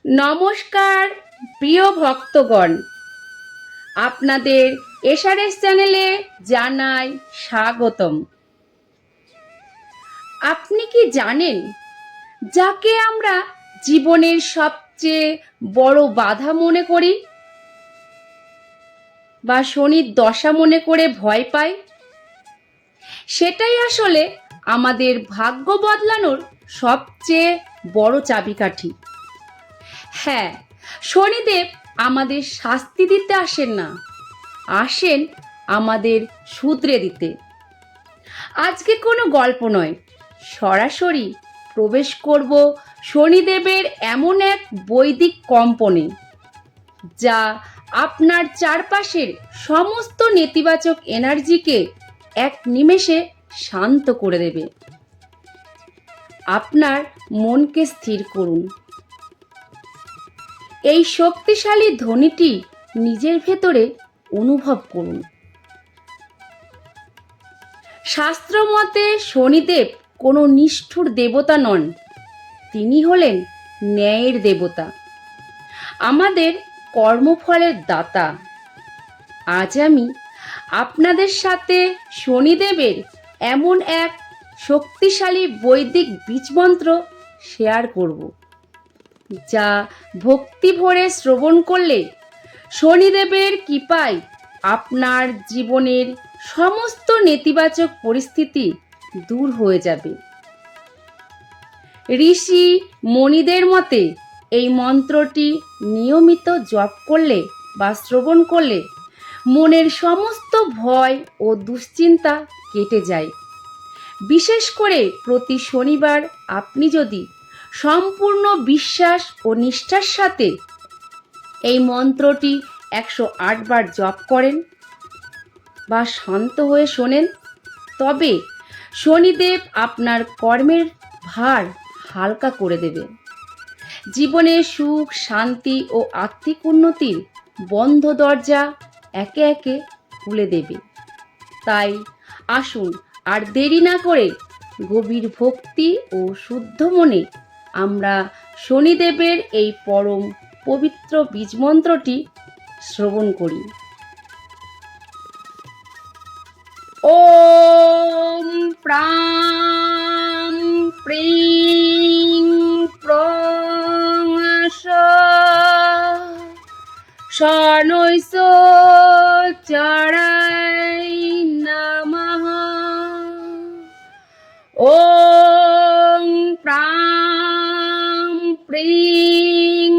নমস্কার প্রিয় ভক্তগণ, আপনাদের এসআরএস চ্যানেলে জানাই স্বাগতম। আপনি কি জানেন, যাকে আমরা জীবনের সবচেয়ে বড় বাধা মনে করি বা শনির দশা মনে করে ভয় পাই, সেটাই আসলে আমাদের ভাগ্য বদলানোর সবচেয়ে বড় চাবিকাঠি। হ্যাঁ, শনিদেব আমাদের শাস্তি দিতে আসেন না, আসেন আমাদের শুধরে দিতে। আজকে কোনো গল্প নয়, সরাসরি প্রবেশ করব শনিদেবের এমন এক বৈদিক কম্পনে, যা আপনার চারপাশের সমস্ত নেতিবাচক এনার্জিকে এক নিমেষে শান্ত করে দেবে। আপনার মনকে স্থির করুন। এই শক্তিশালী ধ্বনিটি নিজের ভেতরে অনুভব করুন। শাস্ত্রমতে শনিদেব কোনো নিষ্ঠুর দেবতা নন, তিনি হলেন ন্যায়ের দেবতা, আমাদের কর্মফলের দাতা। আজ আমি আপনাদের সাথে শনিদেবের এমন এক শক্তিশালী বৈদিক বীজমন্ত্র শেয়ার করব, যা ভক্তি ভরে শ্রবণ করলে শনিদেবের কৃপায় আপনার জীবনের সমস্ত নেতিবাচক পরিস্থিতি দূর হয়ে যাবে। ঋষি মণিদের মতে এই মন্ত্রটি নিয়মিত জপ করলে বা শ্রবণ করলে মনের সমস্ত ভয় ও দুশ্চিন্তা কেটে যায়। বিশেষ করে প্রতি শনিবার আপনি যদি সম্পূর্ণ বিশ্বাস ও নিষ্ঠার সাথে এই মন্ত্রটি 108 বার জপ করেন বা শান্ত হয়ে শোনেন, তবে শনিদেব আপনার কর্মের ভার হালকা করে দেবে। জীবনে সুখ, শান্তি ও আর্থিক উন্নতির বন্ধ দরজা একে একে খুলে দেবে। তাই আসুন আর দেরি না করে গভীর ভক্তি ও শুদ্ধ মনে আমরা শনিদেবের এই পরম পবিত্র বীজমন্ত্রটি শ্রবণ করি। ওম প্রাং প্রিং প্রং শনৈঃ চরায় নমঃ। ওম প্রাং প্রিং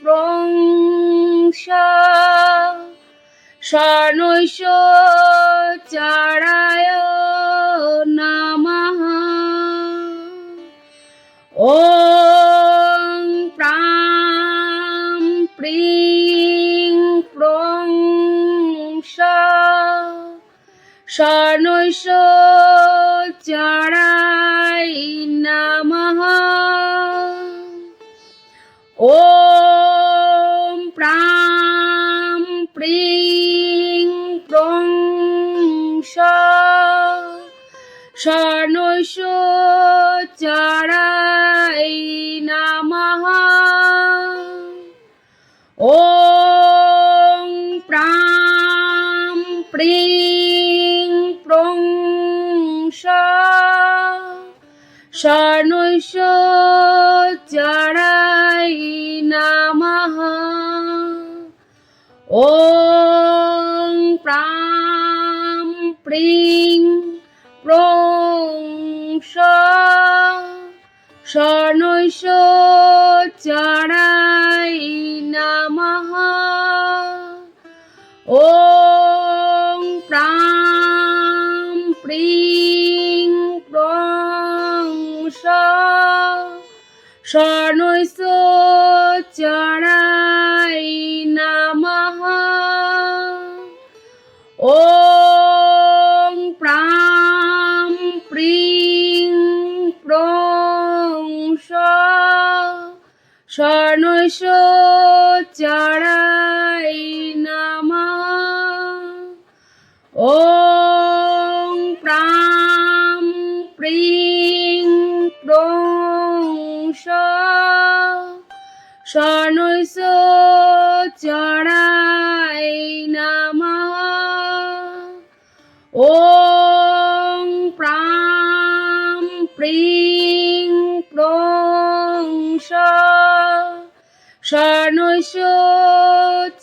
প্রং শনৈঃ চরায় নমঃ। ওম প্রাং প্রিং প্রং শনৈঃ চরায় নমঃ। ওম প্রাং প্রিং প্রং শনৈঃ চরায় নমঃ। ওম প্রাং প্রিং প্রং শনৈঃ চরায় নমঃ। ওম প্রাং প্রিং প্রং শনৈঃ চরায় নমঃ। ওম প্রাং প্রিং প্রং শনৈঃ চরায় নমঃ। ওম প্রাং প্রিং প্রং শনৈঃ চরায় নমঃ। ওম প্রাং প্রিং প্রং শনৈশ চরায় নমঃ। ওং প্রাং প্রিং প্রং স শনৈশ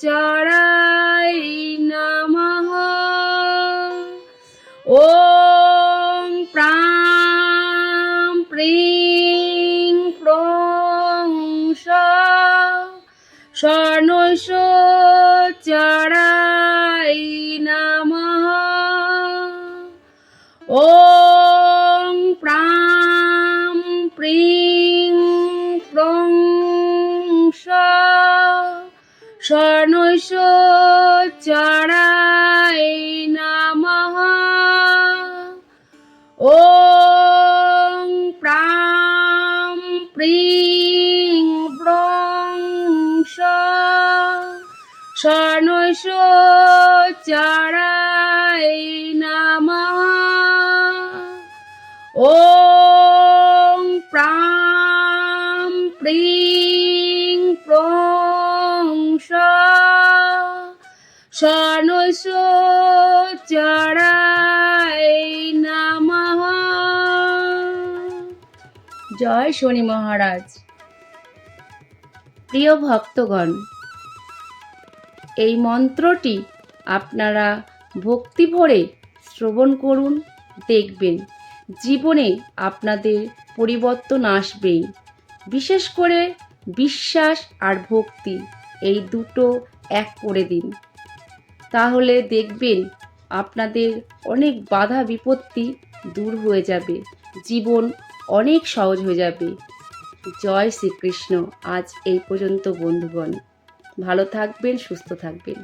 চরায় নমঃ। ওং প্রাং প্রিং প্রং স শনৈশ চরায় নমঃ। ওং প্রাং প্রিং প্রং স শনৈশ চরায় নমঃ। ওং প্রাং প্রিং প্রং স শনৈশ চরায় নমঃ। ওং প্রাং প্রিং প্রং স শনৈশ চরায় নমঃ। জয় শনি মহারাজ। প্রিয় ভক্তগণ, এই মন্ত্রটি আপনারা ভক্তি ভরে শ্রবণ করুন, দেখবেন জীবনে আপনাদের পরিবর্তন আসবেই। বিশেষ করে বিশ্বাস আর ভক্তি, এই দুটো এক করে দিন, তাহলে দেখবেন আপনাদের অনেক বাধা বিপত্তি দূর হয়ে যাবে, জীবন অনেক সহজ হয়ে যাবে। জয় শ্রীকৃষ্ণ। আজ এই পর্যন্ত বন্ধুগণ, ভালো থাকবেন, সুস্থ থাকবেন।